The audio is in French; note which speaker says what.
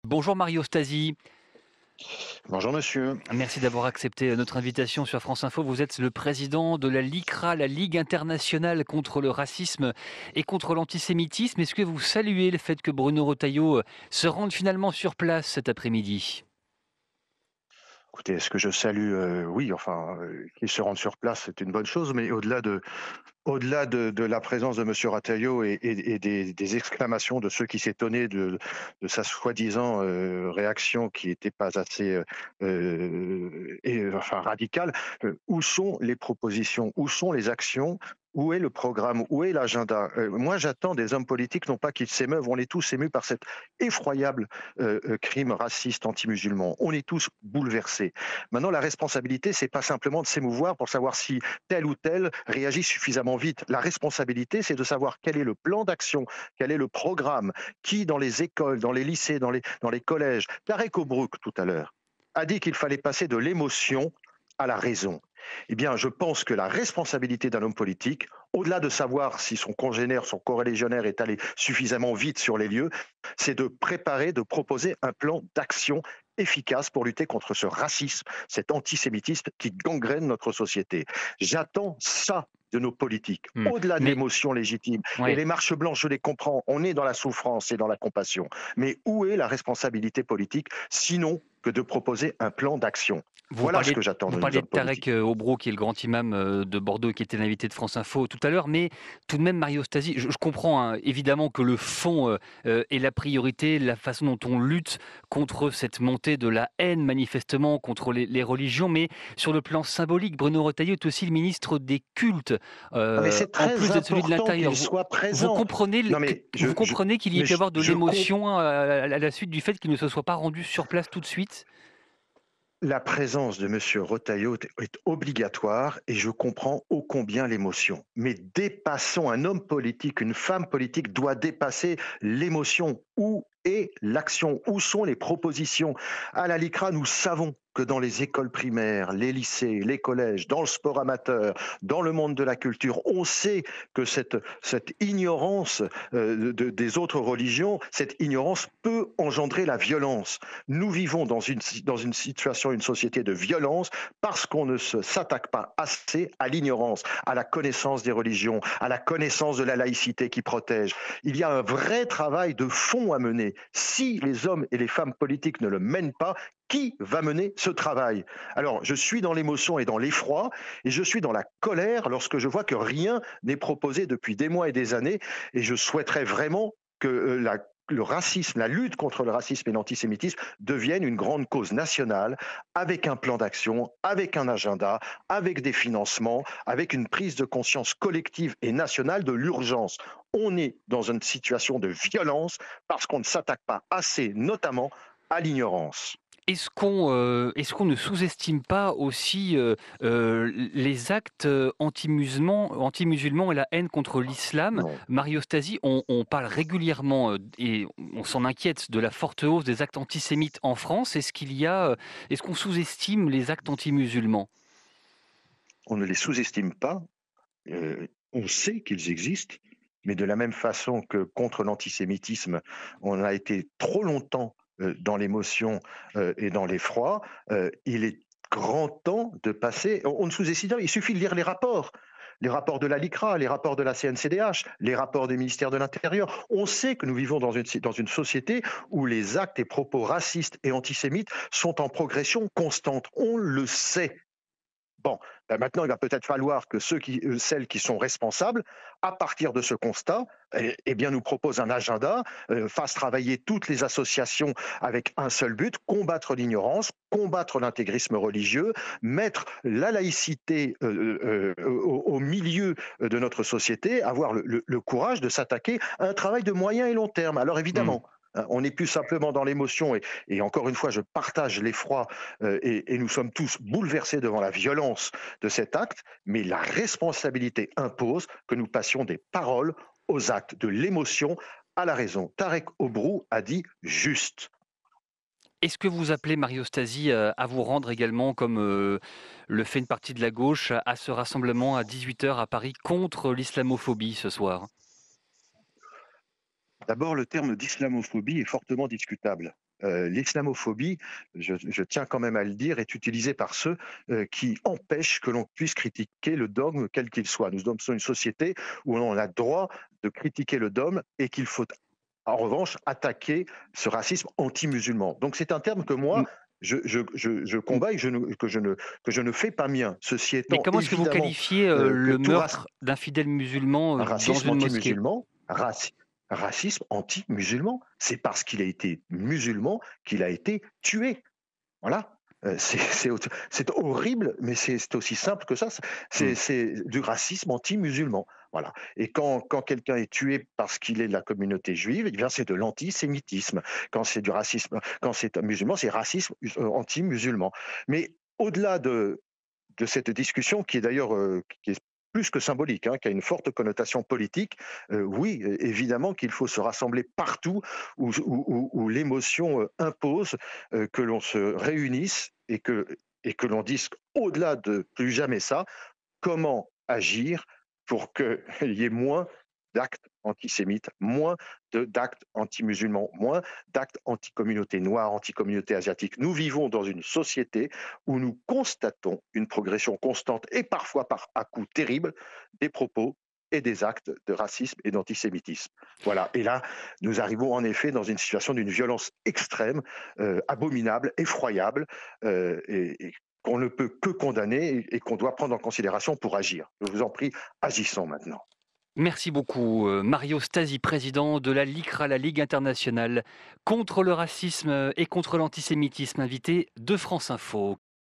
Speaker 1: Bonjour Mario Stasi,
Speaker 2: Bonjour monsieur.
Speaker 1: merci d'avoir accepté notre invitation sur France Info. Vous êtes le président de la LICRA, la Ligue internationale contre le racisme et contre l'antisémitisme. Est-ce que vous saluez le fait que Bruno Retailleau se rende finalement sur place cet après-midi?
Speaker 2: Écoutez, est-ce que je salue? Oui, enfin, qu'ils se rendent sur place, c'est une bonne chose, mais au-delà de la présence de monsieur Rataillot et des exclamations de ceux qui s'étonnaient de sa soi-disant, réaction qui n'était pas assez, enfin radicale, où sont les propositions? Où sont les actions? Où est le programme? Où est l'agenda? Moi, j'attends des hommes politiques, non pas qu'ils s'émeuvent, on est tous émus par cet effroyable, crime raciste anti-musulman. On est tous bouleversés. Maintenant, la responsabilité, c'est pas simplement de s'émouvoir pour savoir si tel ou tel réagit suffisamment vite. La responsabilité, c'est de savoir quel est le plan d'action, quel est le programme, qui dans les écoles, dans les lycées, dans les collèges. Tarek Obrouk, tout à l'heure, a dit qu'il fallait passer de l'émotion à la raison. Eh bien, je pense que la responsabilité d'un homme politique, au-delà de savoir si son congénère, son corréligionnaire est allé suffisamment vite sur les lieux, c'est de préparer, de proposer un plan d'action efficace pour lutter contre ce racisme, cet antisémitisme qui gangrène notre société. J'attends ça de nos politiques,
Speaker 1: Hmm.
Speaker 2: au-delà de
Speaker 1: Mais
Speaker 2: l'émotion légitime. Et
Speaker 1: ouais.
Speaker 2: les marches blanches, je les comprends, on est dans la souffrance et dans la compassion. Mais où est la responsabilité politique, sinon que de proposer un plan d'action?
Speaker 1: Vous
Speaker 2: Voilà ce
Speaker 1: parliez,
Speaker 2: que j'attends
Speaker 1: vous
Speaker 2: de nos
Speaker 1: parliez
Speaker 2: hommes
Speaker 1: de
Speaker 2: politiques.
Speaker 1: Tarek Obro, qui est le grand imam de Bordeaux, qui était l'invité de France Info tout à l'heure, mais tout de même, Mario Stasi, je comprends hein, évidemment que le fond est la priorité, la façon dont on lutte contre cette montée de la haine, manifestement, contre les religions, mais sur le plan symbolique, Bruno Retailleau est aussi le ministre des cultes,
Speaker 2: Non, mais c'est
Speaker 1: en
Speaker 2: très
Speaker 1: plus d'être celui de
Speaker 2: important
Speaker 1: l'Intérieur.
Speaker 2: qu'il soit présent. Non, mais
Speaker 1: Vous comprenez qu'il y ait pu avoir de
Speaker 2: je comprends.
Speaker 1: l'émotion à la suite du fait qu'il ne se soit pas rendu sur place tout de suite?
Speaker 2: La présence de monsieur Retailleau est obligatoire et je comprends ô combien l'émotion. Mais dépassons un homme politique, une femme politique doit dépasser l'émotion. Où est l'action? Où sont les propositions? À la LICRA, nous savons que dans les écoles primaires, les lycées, les collèges, dans le sport amateur, dans le monde de la culture, on sait que cette ignorance des autres religions, cette ignorance peut engendrer la violence. Nous vivons dans une situation, une société de violence parce qu'on ne s'attaque pas assez à l'ignorance, à la connaissance des religions, à la connaissance de la laïcité qui protège. Il y a un vrai travail de fond à mener. Si les hommes et les femmes politiques ne le mènent pas, qui va mener ce travail? Alors, je suis dans l'émotion et dans l'effroi, et je suis dans la colère lorsque je vois que rien n'est proposé depuis des mois et des années, et je souhaiterais vraiment que le racisme, la lutte contre le racisme et l'antisémitisme devienne une grande cause nationale, avec un plan d'action, avec un agenda, avec des financements, avec une prise de conscience collective et nationale de l'urgence. On est dans une situation de violence parce qu'on ne s'attaque pas assez, notamment, à l'ignorance.
Speaker 1: Est-ce qu'on ne sous-estime pas aussi, les actes, anti-musulmans et la haine contre l'islam?
Speaker 2: Non.
Speaker 1: Mario Stasi, on parle régulièrement, et on s'en inquiète de la forte hausse des actes antisémites en France. Est-ce qu'on sous-estime les actes anti-musulmans?
Speaker 2: On ne les sous-estime pas, on sait qu'ils existent, mais de la même façon que contre l'antisémitisme, on a été trop longtemps dans l'émotion et dans l'effroi, il est grand temps de passer. On ne sous-estime pas, il suffit de lire les rapports de la LICRA, les rapports de la CNCDH, les rapports du ministère de l'Intérieur. On sait que nous vivons dans une société où les actes et propos racistes et antisémites sont en progression constante. On le sait. Bon, maintenant, il va peut-être falloir que celles qui sont responsables, à partir de ce constat, eh bien, nous proposent un agenda, fassent travailler toutes les associations avec un seul but, combattre l'ignorance, combattre l'intégrisme religieux, mettre la laïcité au milieu de notre société, avoir le courage de s'attaquer à un travail de moyen et long terme. Alors
Speaker 1: Mmh.
Speaker 2: évidemment, hein, on n'est plus simplement dans l'émotion et encore une fois, je partage l'effroi et nous sommes tous bouleversés devant la violence de cet acte, mais la responsabilité impose que nous passions des paroles aux actes, de l'émotion à la raison. Tarek Obrou a dit juste.
Speaker 1: Est-ce que vous appelez Mario Stasi, à vous rendre également, comme, le fait une partie de la gauche, à ce rassemblement à 18 heures à Paris contre l'islamophobie ce soir?
Speaker 2: D'abord, le terme d'islamophobie est fortement discutable. l'islamophobie, je tiens quand même à le dire, est utilisée par ceux qui empêchent que l'on puisse critiquer le dogme quel qu'il soit. Nous sommes une société où on a droit de critiquer le dogme et qu'il faut en revanche attaquer ce racisme anti-musulman. Donc c'est un terme que moi,
Speaker 1: M
Speaker 2: je
Speaker 1: m
Speaker 2: combats et que je ne fais pas mien. Ceci
Speaker 1: mais
Speaker 2: étant,
Speaker 1: comment est-ce que vous
Speaker 2: évidemment,
Speaker 1: qualifiez,
Speaker 2: que
Speaker 1: le
Speaker 2: tout
Speaker 1: meurtre d'un fidèle musulman,
Speaker 2: un
Speaker 1: dans
Speaker 2: racisme
Speaker 1: une mosquée?
Speaker 2: anti-musulman, racisme anti-musulman, c'est parce qu'il a été musulman qu'il a été tué. Voilà. C'est horrible, mais c'est aussi simple que ça.
Speaker 1: Mmh.
Speaker 2: C'est du racisme anti-musulman. Voilà. Et quand quelqu'un est tué parce qu'il est de la communauté juive, eh bien c'est de l'antisémitisme. Quand c'est du racisme, quand c'est un musulman, c'est racisme anti-musulman. Mais au-delà de cette discussion, qui est d'ailleurs qui est plus que symbolique, hein, qui a une forte connotation politique, oui, évidemment qu'il faut se rassembler partout où l'émotion impose que l'on se réunisse et que l'on dise au-delà de plus jamais ça, comment agir pour qu'il y ait moins d'actes antisémites, moins d'actes anti-musulmans, moins d'actes anti-communauté noire, anti-communauté asiatique. Nous vivons dans une société où nous constatons une progression constante et parfois par à coups terribles des propos et des actes de racisme et d'antisémitisme. Voilà. Et là, nous arrivons en effet dans une situation d'une violence extrême, abominable, effroyable, et qu'on ne peut que condamner et qu'on doit prendre en considération pour agir. Je vous en prie, agissons maintenant.
Speaker 1: Merci beaucoup, Mario Stasi, président de la LICRA, la Ligue internationale contre le racisme et contre l'antisémitisme, invité de France Info.